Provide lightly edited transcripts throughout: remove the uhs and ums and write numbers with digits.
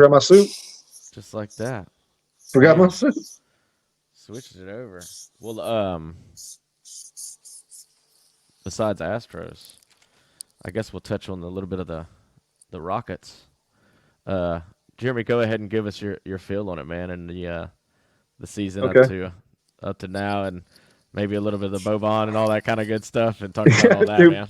Forgot my suit. Just like that. Forgot my Damn. suit. Switched it over. Well, besides Astros, I guess we'll touch on a little bit of the Rockets. Uh, Jeremy, go ahead and give us your feel on it, man, and the season Okay. up to now, and maybe a little bit of the Boban and all that kind of good stuff, and talk about all that, Dude, man.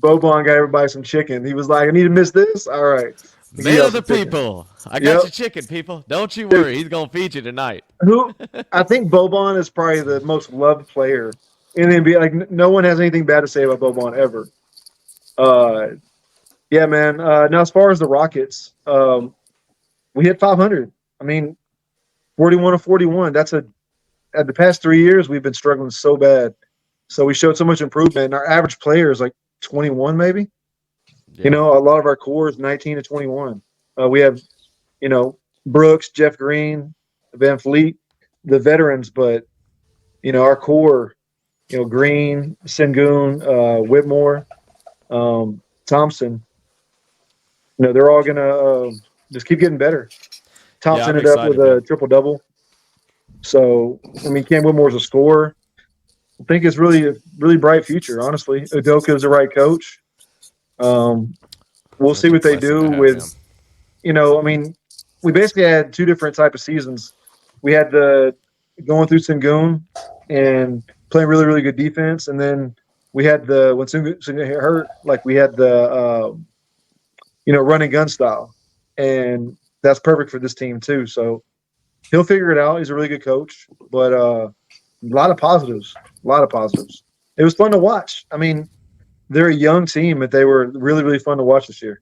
Boban got everybody some chicken. He was like, I need to miss this. All right. Give Man y'all of the some chicken. people, I got Yep. your chicken, people. Don't you Dude, worry, he's gonna feed you tonight. who I think Boban is probably the most loved player in the NBA. Like no one has anything bad to say about Boban ever. Uh, yeah, man. Now as far as the Rockets, we hit 500. I mean, 41 to 41. That's at the past 3 years we've been struggling so bad. So we showed so much improvement. Our average player is like 21, maybe. You Yeah, know, a lot of our core is 19 to 21. We have, you know, Brooks, Jeff Green, Van Fleet, the veterans, but our core, Green, Sengun, Whitmore, Thompson, they're all gonna just keep getting better. yeah, Thompson I'm ended up with excited, man. a triple double. So I mean, Cam Whitmore's a scorer. I think it's really a really bright future. Honestly, Udoka's the right coach. We'll see Such a what they blessing do to have him. with. I mean, we basically had two different type of seasons. We had the going through Sengun and playing really, really good defense, and then we had the when Sengun hurt, like we had the run and gun style, and that's perfect for this team too. So he'll figure it out. He's a really good coach, but a lot of positives. A lot of positives. It was fun to watch. I mean, they're a young team, but they were really, really fun to watch this year.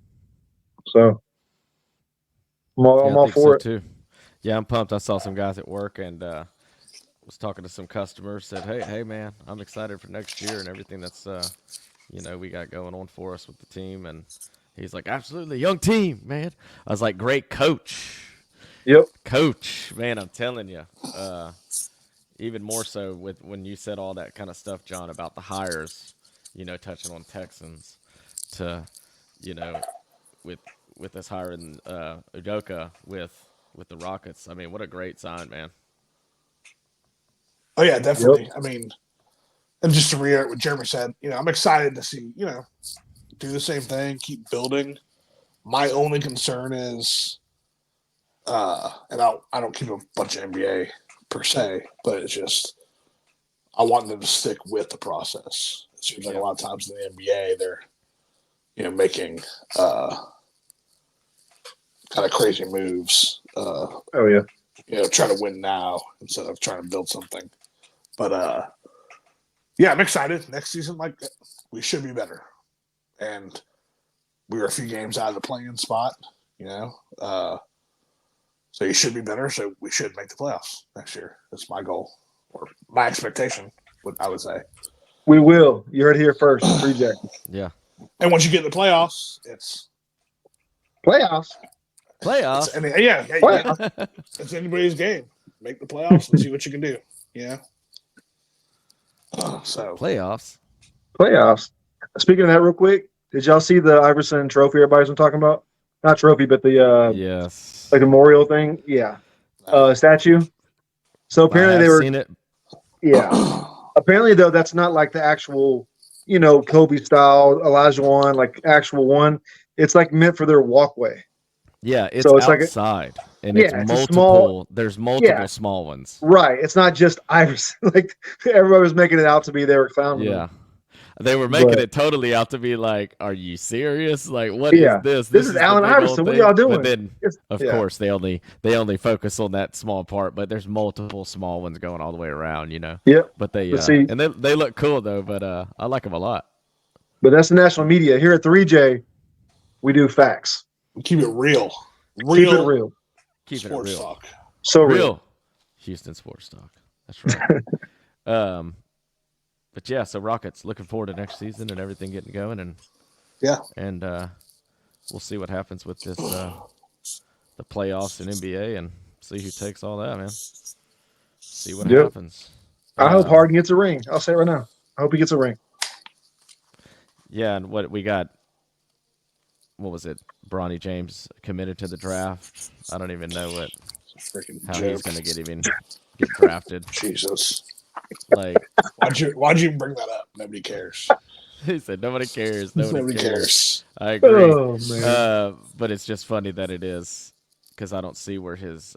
So Yeah, I'm I all think so for it. too. Yeah, I'm pumped. I saw some guys at work and was talking to some customers. Said, "Hey, man, I'm excited for next year and everything that's we got going on for us with the team." And he's like, "Absolutely, young team, man." I was like, "Great Yep. coach, man." I'm telling you. Even more so with when you said all that kind of stuff, John, about the hires. Touching on Texans to, you know, with us hiring Udoka with the Rockets. I mean, what a great sign, man. Oh yeah, Yep. definitely. I mean, and just to reiterate what Jeremy said, I'm excited to see, do the same thing, keep building. My only concern is, and I don't keep a bunch of NBA per se, but it's just I want them to stick with the process. It seems like a lot of times in the NBA they're, making kind of crazy moves. Oh yeah. Try to win now instead of trying to build something. But yeah, I'm excited. Next season, like we should be better. And we were a few games out of the playing spot, so you should be better. So we should make the playoffs next year. That's my goal or my expectation. What I would say. We will. You heard it here first. Free Jack. Yeah. And once you get in the playoffs, it's Playoffs. Playoffs. it's anybody's game. Make the playoffs and see what you can do. So Playoffs. Playoffs. Speaking of that, real quick, did y'all see the Iverson trophy everybody's been talking about? Not trophy, but the Yes. like memorial thing. Yeah. Statue. So I apparently have they were. seen it. Yeah. Apparently though, that's not like the actual, Kobe style Elijah one, like actual one. It's like meant for their walkway. Yeah, it's So it's like outside, and it's it's a small. multiple. There's multiple Yeah. small ones. Right. It's not just Iverson. Like everybody was making it out to be they were clowning Yeah, them. they were making But it totally out to be like, "Are you serious? Like, what is yeah, this? this This is is the Allen big old Iverson. What thing." y'all But doing? then, of Yeah. course, they only focus on that small part. But there's multiple small ones going all the way around. Yep. But they But see, and they look cool though. But I like them a lot. but that's the national media. Here at 3J, we do facts. keep it real. Keep it real. Keeping it Sports real. talk. So real. Houston sports talk. That's right. But yeah, so Rockets looking forward to next season and everything getting going, and we'll see what happens with this the playoffs in NBA and see who takes all that, man. See what happens. I hope Harden gets a ring. I'll say it right now. I hope he gets a ring. Yeah, and what we got what was it? Bronny James committed to the draft. I don't even know Freaking how joke. he's gonna get drafted. Jesus. Like Why'd you bring that up? Nobody cares. he said, nobody cares. Nobody cares. cares. I agree. Oh man. But it's just funny that it is because I don't see where his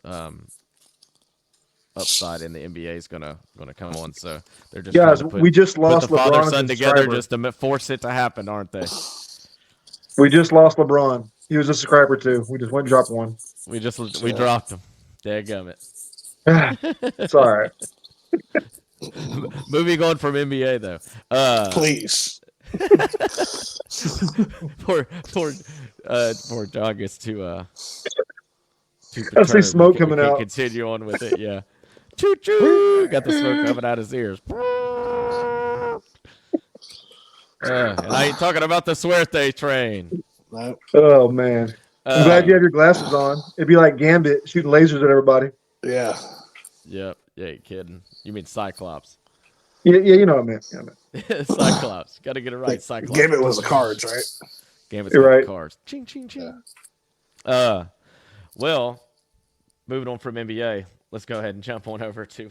upside in the NBA is gonna come on. So they're just Guys, trying to we just put lost the father LeBron as son a together subscriber. just to force it to happen, aren't they? We just lost LeBron. He was a subscriber too. We just went and dropped one. We dropped him. Dadgummit. It's all right. Moving on from NBA though. Please. Poor John gets to I see perturbed. smoke We coming can't out. continue on with it. Yeah. Choo choo. Got the smoke coming out his ears. And I ain't talking about the Suerte train. No. Oh man. I'm glad you have your glasses on. It'd be like Gambit shooting lasers at everybody. Yeah. Yep. Yeah, you kidding. You mean Cyclops. Yeah, you know what I meant. Yeah, I meant. Cyclops. Got to get it right. Cyclops. Gambit was the cards, right? Gambit's You're got right. the cards. Ching, ching, ching. Yeah. Well, moving on from NBA, let's go ahead and jump on over to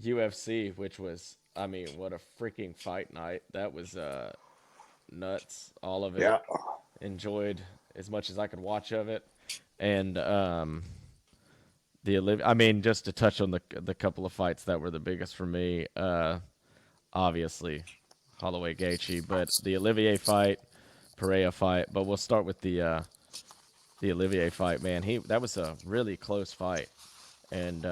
UFC, which was, I mean, what a freaking fight night. That was nuts. All of it. Yeah. Enjoyed as much as I could watch of it. And just to touch on the couple of fights that were the biggest for me, obviously Holloway Gaethje, but the Olivier fight, Pereira fight. But we'll start with the Olivier fight, man. That was a really close fight. And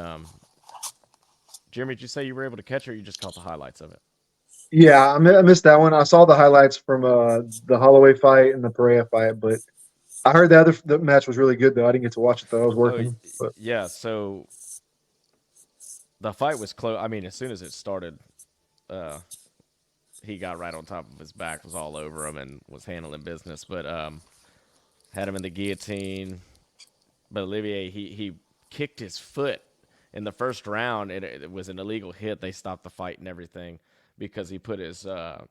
Jeremy, did you say you were able to catch it, or you just caught the highlights of it? Yeah, I missed that one. I saw the highlights from the Holloway fight and the Pereira fight, but I heard the match was really good though. I didn't get to watch it though. I was working. Yeah, so the fight was close. I mean, as soon as it started, he got right on top of his back, was all over him, and was handling business. But had him in the guillotine. But Olivier, he kicked his foot in the first round. It was an illegal hit. They stopped the fight and everything because he put his. I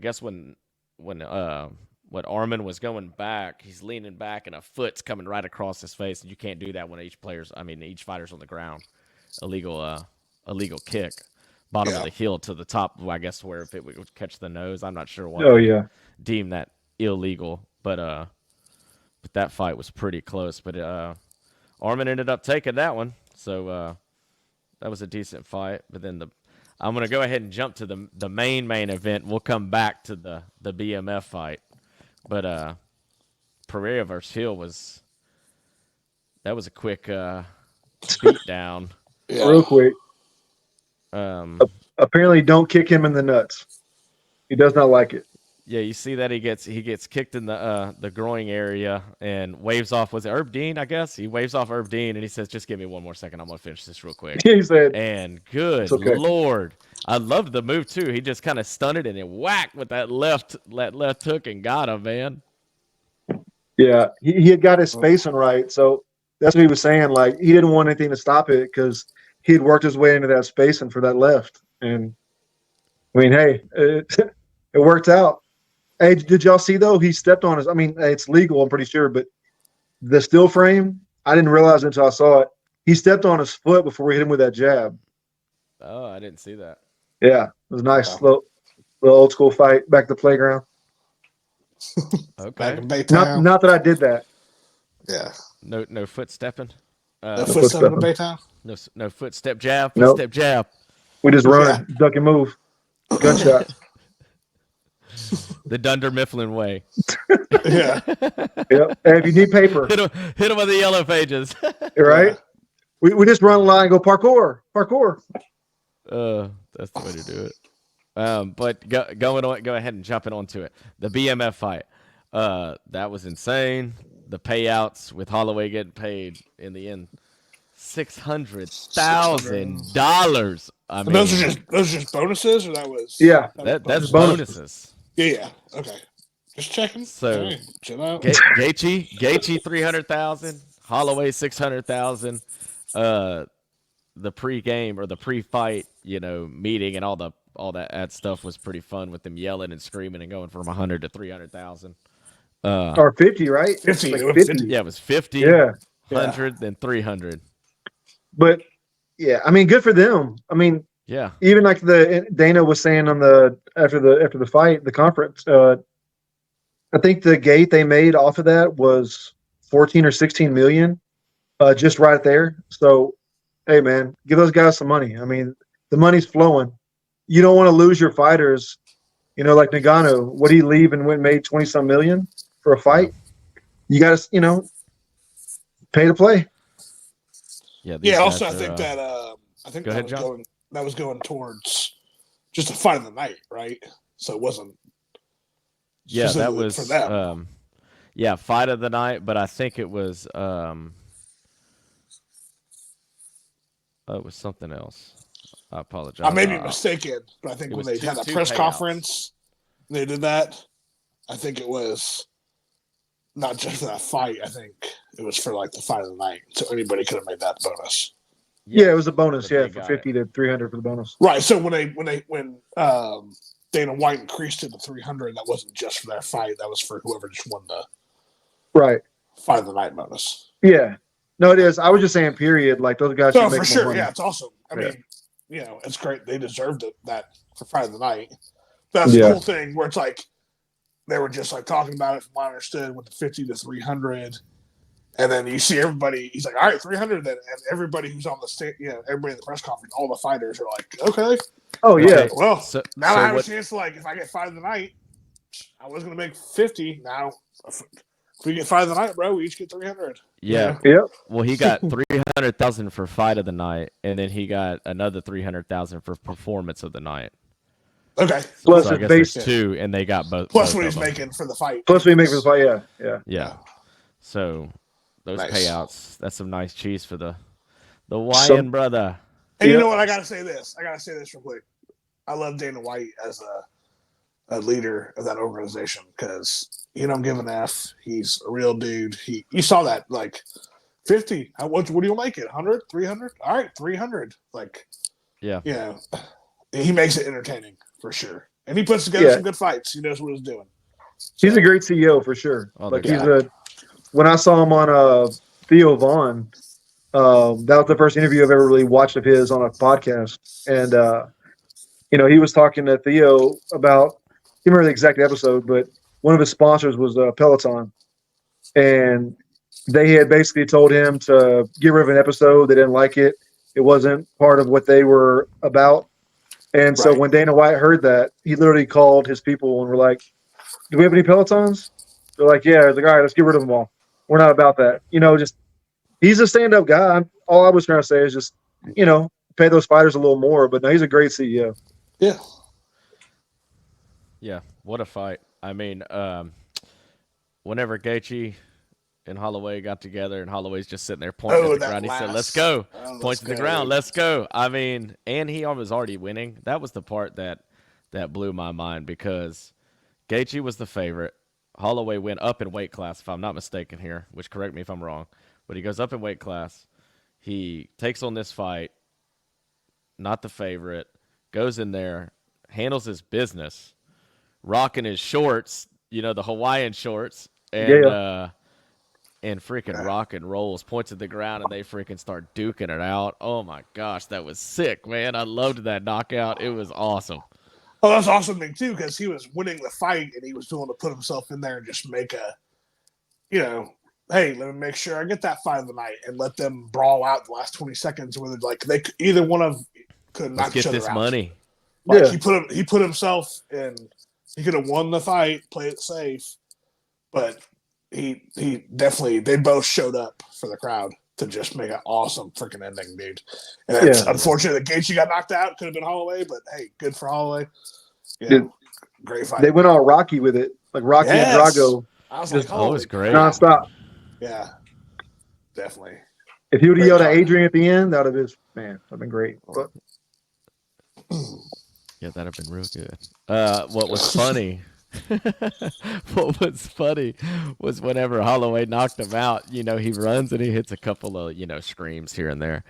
guess when Arman was going back, he's leaning back and a foot's coming right across his face, and you can't do that when each fighter's on the ground. Illegal kick, bottom of the heel to the top. I guess where if it would catch the nose, I'm not sure what. Oh yeah, deem that illegal, but that fight was pretty close. But Arman ended up taking that one, so that was a decent fight. But then I'm gonna go ahead and jump to the main event. We'll come back to the BMF fight. But Pereira versus Hill was a quick beat down. Yeah. real quick. Apparently, don't kick him in the nuts. He does not like it. Yeah, you see that he gets kicked in the groin area and waves off. Was it Herb Dean? I guess he waves off Herb Dean and he says, "Just give me one more second. I'm gonna finish this real quick." He said, And good okay. Lord, I loved the move too. He just kind of stunned it and then whacked with that left hook and got him, man. Yeah, he had got his spacing right, so that's what he was saying. Like he didn't want anything to stop it because he had worked his way into that spacing for that left. And I mean, hey, it worked out. Hey, did y'all see though? He stepped on his. I mean, it's legal, I'm pretty sure, but the still frame, I didn't realize until I saw it. He stepped on his foot before we hit him with that jab. Oh, I didn't see that. Yeah, it was a nice little old school fight back at the playground. Okay. Back in Baytown. Not that I did that. Yeah. No foot stepping. No footstep in Baytown. No footstep jab. Nope. Footstep jab. We just run, duck and move, gunshot. The Dunder Mifflin way. Yeah. Yep. Hey, if you need paper, Hit him with the yellow pages. right? We just run a line and go parkour. That's the way to do it. But go ahead and jumping onto it. The BMF fight. That was insane. The payouts with Holloway getting paid in the end, $600,000. I mean, those are just bonuses, or that was that's bonuses. Yeah. Okay. Just checking. So right, chill out. Gaethje 300,000, Holloway 600,000. The pre-game or the pre-fight, meeting and all that stuff was pretty fun with them yelling and screaming and going from 100 to 300,000. Or 50, right? 50. Like It was 50. 50. Yeah, it was 50, Yeah. 100, then 300. But yeah, I mean, good for them. I mean, Yeah. even like the Dana was saying on after the fight, the conference, I think the gate they made off of that was 14 or 16 million, just right there. So, hey man, give those guys some money. I mean, the money's flowing. You don't want to lose your fighters. You know, like Nagano, would he leave and went made 20 some million for a fight? You got to, pay to play. Yeah. These Yeah. guys Also, I are, think go that ahead, was John. going towards just a fight of the night, right? So it wasn't Yeah, that specifically for was them. yeah, fight of the night, but I think it was something else. I I apologize. may be mistaken, but I think It when was they two had a two press payouts. conference, and they did that. I think it was not just for that fight. I think it was for like the fight of the night, so anybody could have made that bonus. Yeah, it was a bonus. but Yeah, they for got 50 it. to 300 for the bonus. Right. So when Dana White increased it to 300, that wasn't just for that fight. That was for whoever just won the Right. fight of the night bonus. Yeah. No, it is. I was just saying, period. Like those guys should No, make for more sure. money. Yeah, it's awesome. I Yeah. mean, it's great. They deserved it that for fight of the night. That's Yeah. the cool thing where it's like they were just like talking about it from what I understood with the 50 to 300. And then you see everybody, he's like, all right, 300 then. And everybody who's on the state, everybody in the press conference, all the fighters are like, okay. Oh, yeah. Okay, Well, so, now so I have what, a chance to, like, if I get fight of the night, I was going to make 50. Now, if we get fight of the night, bro, we each get 300. yeah. Yep. Well, he got 300,000 for fight of the night, and then he got another 300,000 for performance of the night. Okay. Plus So I it's guess based. there's two, and they got both. Plus both what of he's them. making for the fight. Plus we make for the fight. Yeah. Yeah. Yeah. So those Nice. payouts, that's some nice cheese for the Wyan brother. And you Yep. know what? I got to say this. Real quick. I love Dana White as a leader of that organization because he don't give an F. He's a real dude. You saw that, like, 50. What do you make it? 100? 300? All right, 300. Like, Yeah. He makes it entertaining for sure. And he puts together some good fights. He knows what he's doing. He's a great CEO for sure. Oh, Like they're when I saw him on Theo Vaughn, that was the first interview I've ever really watched of his on a podcast. And he was talking to Theo about, I can't remember the exact episode, but one of his sponsors was Peloton. And they had basically told him to get rid of an episode. They didn't like it. It wasn't part of what they were about. And so when Dana White heard that, he literally called his people and were like, do we have any Pelotons? They're like, yeah. He's like, all right, let's get rid of them all. We're not about that. Just he's a stand-up guy. All I was trying to say is just, pay those fighters a little more. But no, he's a great CEO. Yeah. Yeah. What a fight. I mean, whenever Gaethje and Holloway got together, and Holloway's just sitting there pointing at the ground, he said, "Let's go." Points to the ground, "Let's go." I mean, and he was already winning. That was the part that blew my mind because Gaethje was the favorite. Holloway went up in weight class, if I'm not mistaken here, which correct me if I'm wrong. But he goes up in weight class. He takes on this fight, not the favorite, goes in there, handles his business, rocking his shorts, the Hawaiian shorts, and freaking rock and rolls, points at the ground, and they freaking start duking it out. Oh my gosh, that was sick, man. I loved that knockout. It was awesome. Oh, that's awesome thing too, because he was winning the fight and he was willing to put himself in there and just make hey, let me make sure I get that fight of the night and let them brawl out the last 20 seconds where they either one of could knock each other out. Let's get this money. Like he put himself in. He could have won the fight, played it safe, but he definitely, they both showed up for the crowd to just make an awesome freaking ending, dude. And it's unfortunate that Gaethje got knocked out. Could have been Holloway, but hey, good for Holloway. Great fight. They went all Rocky with it, like Rocky and Drago. I was like, it was great. Nonstop. Yeah, definitely. If he would have yelled at Adrian at the end, that would have been great. But yeah, that'd have been real good. What was funny? What was funny was whenever Holloway knocked him out, he runs and he hits a couple of, screams here and there.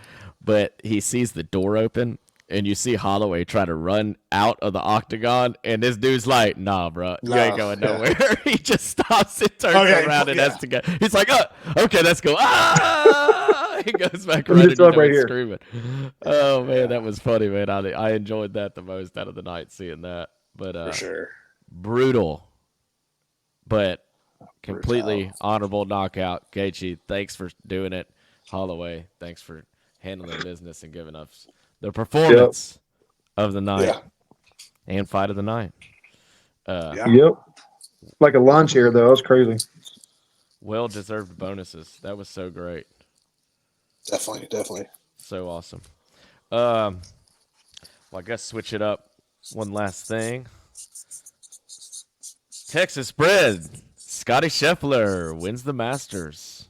But he sees the door open and you see Holloway try to run out of the octagon, and this dude's like, "Nah, bro, you ain't going nowhere." He just stops and turns around and has to go. He's like, "Oh, okay, let's go." Ah! He goes back running, screaming. Oh man, that was funny, man. I enjoyed that the most out of the night, seeing that. But for sure, brutal, but completely honorable knockout. Gaethje, thanks for doing it. Holloway, thanks for handling business and giving us the performance of the night and fight of the night. Yep. Like a lawn chair, though. That was crazy. Well-deserved bonuses. That was so great. Definitely. So awesome. Well, I guess switch it up. One last thing. Texas bred Scotty Scheffler wins the Masters.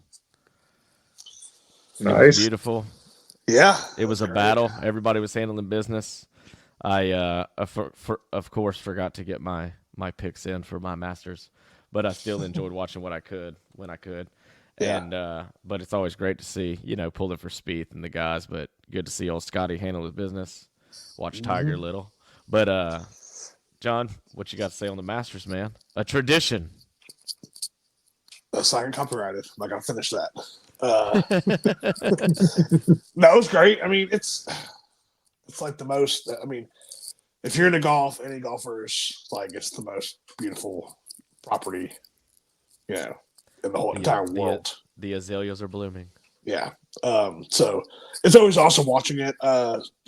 Nice. It was beautiful. Yeah. It was a battle. Everybody was handling business. I, of course, forgot to get my picks in for my Masters, but I still enjoyed watching what I could when I could. Yeah. And but it's always great to see, pulling for Spieth and the guys, but good to see old Scotty handle his business. Watch Tiger little. But John, what you got to say on the Masters, man? A tradition. So I can copyright it. I'm not gonna finish that. No, it was great. I mean, it's like the most. I mean, if you're into golf, any golfers, like, it's the most beautiful property, in the whole entire world. The azaleas are blooming. Yeah. So it's always awesome watching it.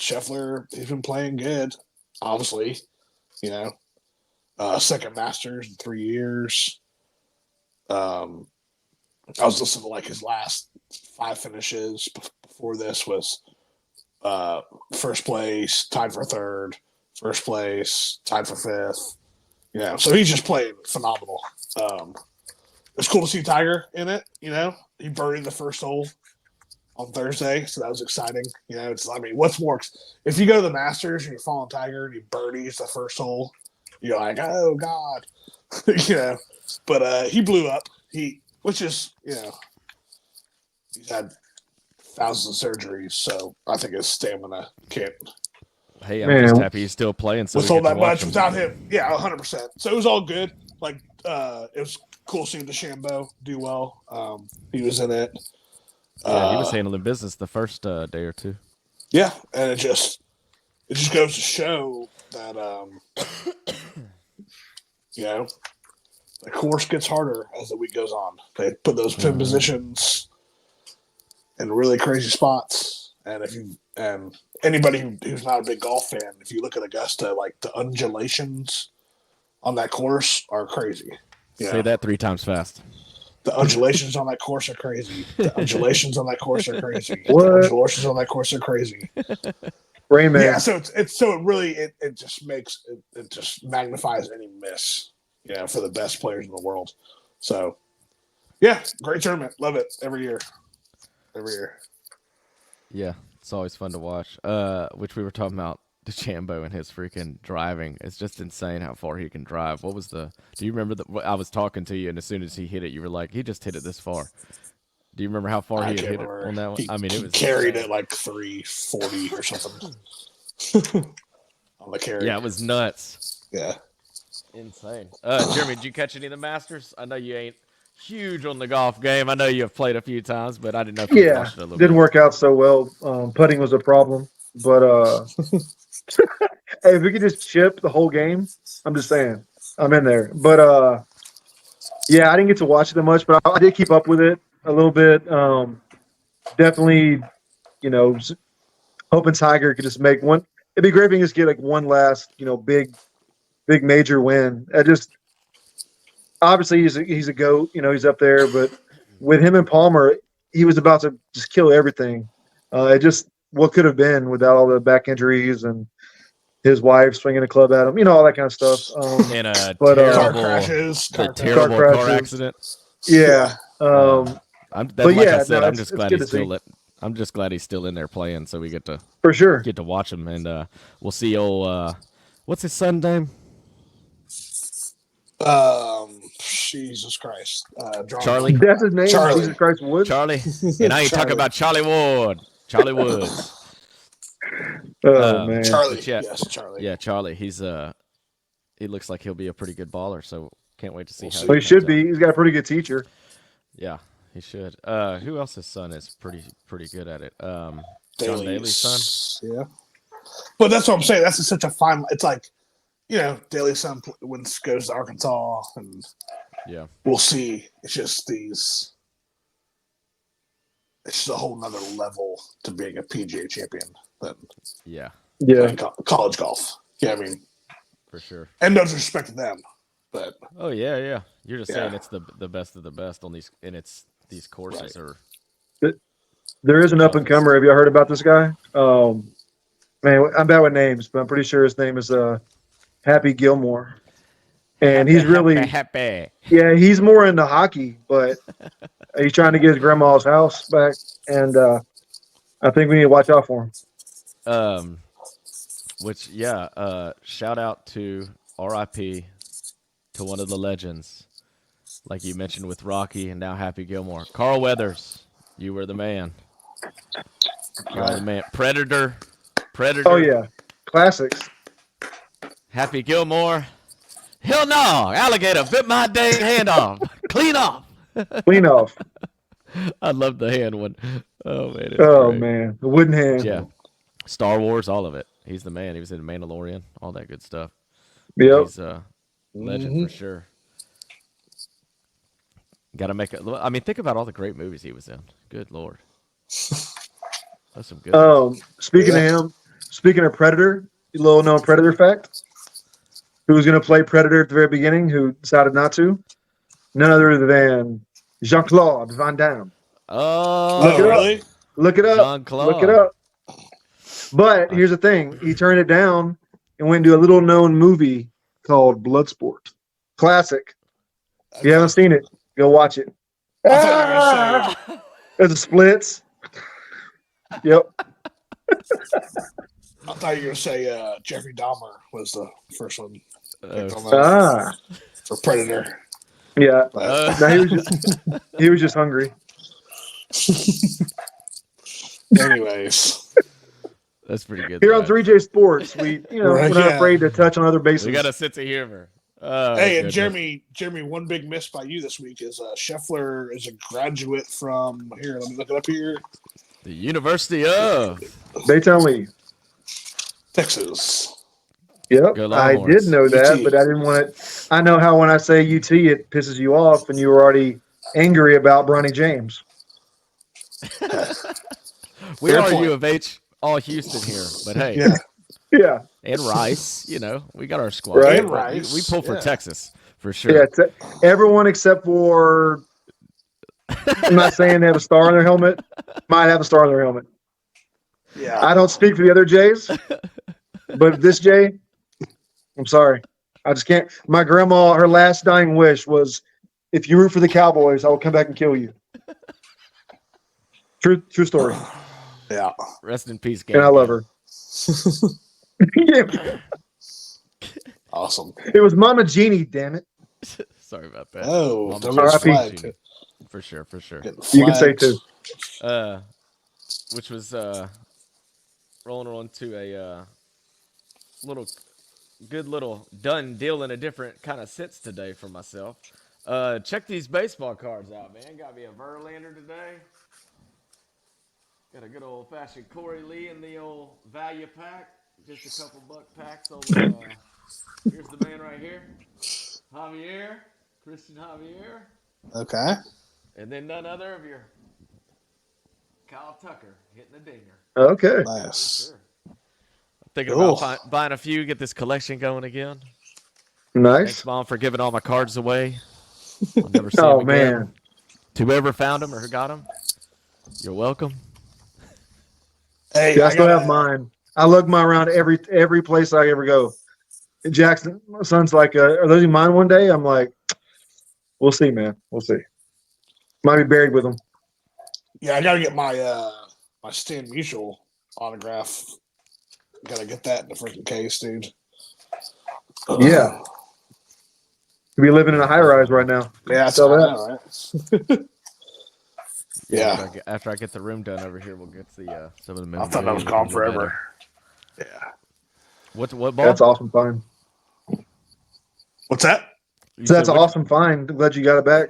Scheffler, he's been playing good, obviously. Second Masters in 3 years. I was listening to like his last 5 finishes before this was first place, tied for third, first place, tied for fifth. So he's just playing phenomenal. It's cool to see Tiger in it. He birdied the first hole on Thursday, so that was exciting. What's more, if you go to the Masters and you're following Tiger and he birdies the first hole, you're like, oh God, But he blew up. Which is, he's had thousands of surgeries, so I think his stamina can't. Hey, I'm just happy he's still playing. So all that much without him, 100%. So it was all good. Like, it was cool seeing DeChambeau do well. He was in it. Yeah, he was handling business the first day or two. Yeah, and it just goes to show that the course gets harder as the week goes on. They put those pin positions in really crazy spots, and anybody who's not a big golf fan, if you look at Augusta, like, the undulations on that course are crazy. Say that 3 times fast. The undulations on that course are crazy. The undulations on that course are crazy. What? The undulations on that course are crazy. Rain Man. Yeah, so it just magnifies any miss. For the best players in the world. So, yeah, great tournament. Love it every year. Yeah, it's always fun to watch. Which we were talking about DeChambeau and his freaking driving. It's just insane how far he can drive. What was do you remember I was talking to you, and as soon as he hit it, you were like, he just hit it this far. Do you remember how far he hit it on that one? It was carried it like 340 or something. On the carry. Yeah, it was nuts. Yeah. Insane. Jeremy, did you catch any of the Masters? I know you ain't huge on the golf game. I know you have played a few times, but I didn't know if you watched it a little bit. Didn't work out so well. Putting was a problem. But hey, if we could just chip the whole game, I'm just saying. I'm in there. But I didn't get to watch it that much, but I did keep up with it a little bit. Definitely, hoping Tiger could just make one. It'd be great if he could just get like one last, big major win. Obviously he's a GOAT, he's up there, but with him and Palmer, he was about to just kill everything. What could have been without all the back injuries and his wife swinging a club at him, all that kind of stuff. And car crashes, terrible car accident. Yeah. I'm just glad he's still in there playing, so we get to for sure get to watch him, and we'll see old what's his son's name? Jesus Christ. Charlie. That's his name. Charlie. Jesus Christ Woods. Charlie. And I ain't talking about Charlie Ward. Charlie Woods. Oh man. Charlie. But yeah, Yes, Charlie. yeah, Charlie. He looks like he'll be a pretty good baller. So can't wait to see We'll how see. Well, he comes should out. be. He's got a pretty good teacher. Yeah, he should. Who else's son is pretty good at it? John Daly's son. Yeah. But that's what I'm saying. That's such a fine. It's like, Daly's son goes to Arkansas, and Yeah, we'll see. It's just it's just a whole nother level to being a PGA champion than yeah, Yeah. college golf. Yeah, I mean, for sure. and no disrespect to them, but Oh yeah. You're just saying Yeah. it's the best of the best on these, and these courses Right. are. There is an up and comer. Have you heard about this guy? Man, I'm bad with names, but I'm pretty sure his name is Happy Gilmore. And he's really happy. Yeah, he's more into hockey, but he's trying to get his grandma's house back, and I think we need to watch out for him. Shout out to R.I.P. to one of the legends, like you mentioned with Rocky and now Happy Gilmore. Carl Weathers, you were the man. You are the man. Predator. Oh yeah, classics. Happy Gilmore. Hell no, alligator bit my dang hand off. Clean off. Clean off. I love the hand one. Oh man. It's Oh great. man, the wooden hand. Yeah. Star Wars, all of it. He's the man. He was in Mandalorian, all that good stuff. Yep. He's a legend for sure. Got to make it. I mean, think about all the great movies he was in. Good Lord. That's some good ones. Speaking of him, speaking of Predator, a little known Predator fact. Who was going to play Predator at the very beginning? Who decided not to? None other than Jean-Claude Van Damme. Oh, Look it up. really? Look it up. Jean-Claude. Look it up. But here's the thing: he turned it down and went to a little known movie called Bloodsport. Classic. If you haven't seen it, go watch it. I thought you were gonna say- There's a splits. Yep. I thought you were going to say Jeffrey Dahmer was the first one picked on that Ah. for Predator. Yeah. But, No, he was just hungry. anyways, That's pretty good. Here on though. 3J Sports, we're not yeah. afraid to touch on other bases. We got a sense of humor. Oh, hey, and goodness. Jeremy, one big miss by you this week is Scheffler is a graduate from here. Let me look it up here. The University of. They tell me. Texas. Yep, Go I Longhorns. did know that, UT. but I didn't want it. I know how when I say UT, it pisses you off, and you were already angry about Bronny James. We Fair are point. U of H, all Houston here, but hey, Yeah. Yeah, and Rice, we got our squad. Right. And Rice, We pull for yeah. Texas for sure. yeah. Everyone except for, I'm not saying they have a star on their helmet. Might have a star on their helmet. Yeah. I don't speak for the other Jays, but this Jay, I'm sorry. I just can't. My grandma, her last dying wish was, if you root for the Cowboys, I will come back and kill you. True story. Yeah. Rest in peace, And I love her. Yeah, Awesome. it was Mama Jeannie, damn it. Sorry about that. Oh, Mama that Jeannie. was R.I.P. flagged. For sure. Getting You can say flagged. too. Which was rolling on to a good little done deal in a different kind of sense today for myself. Check these baseball cards out, man. Got me a Verlander today. Got a good old fashioned Corey Lee in the old value pack. Just a couple buck packs over. Here's the man right here, Christian Javier, Okay. and then none other of your Kyle Tucker hitting the dinger. Okay. Nice. Sure. I'm thinking Cool. about buying a few, get this collection going again. Nice. Thanks, Mom, for giving all my cards away. I'll never see Oh, them again. man. To whoever found them or who got them, you're welcome. Hey, Yeah, I still gotta- have mine. I lug mine around every place I ever go. And Jackson, my son's like, are those mine one day? I'm like, we'll see, man. We'll see. Might be buried with them. Yeah, I gotta get my my Stan Musial autograph. Gotta get that in the freaking case, dude. Yeah. Could be living in a high rise right now. Yeah, that's Sell what I that. know, right? Yeah. After I get the room done over here, we'll get the some of the I thought that was gone forever. Yeah. What ball? That's awesome find. What's that? You So said that's an which- awesome find. Glad you got it back.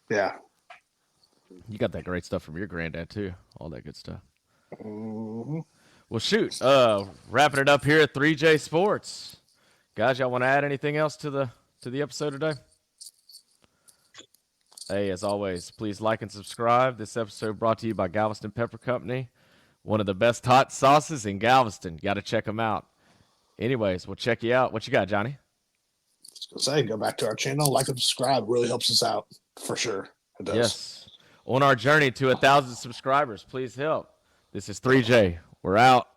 Yeah. You got that great stuff from your granddad too. All that good stuff. Mm-hmm. Well, shoot. Wrapping it up here at 3J Sports. Guys, y'all want to add anything else to the episode today? Hey, as always, please like and subscribe. This episode brought to you by Galveston Pepper Company, one of the best hot sauces in Galveston. Got to check them out. Anyways, we'll check you out. What you got, Johnny? Say, go back to our channel, like and subscribe. Really helps us out for sure. It does. Yes. On our journey to 1,000 subscribers, please help. This is 3J. We're out.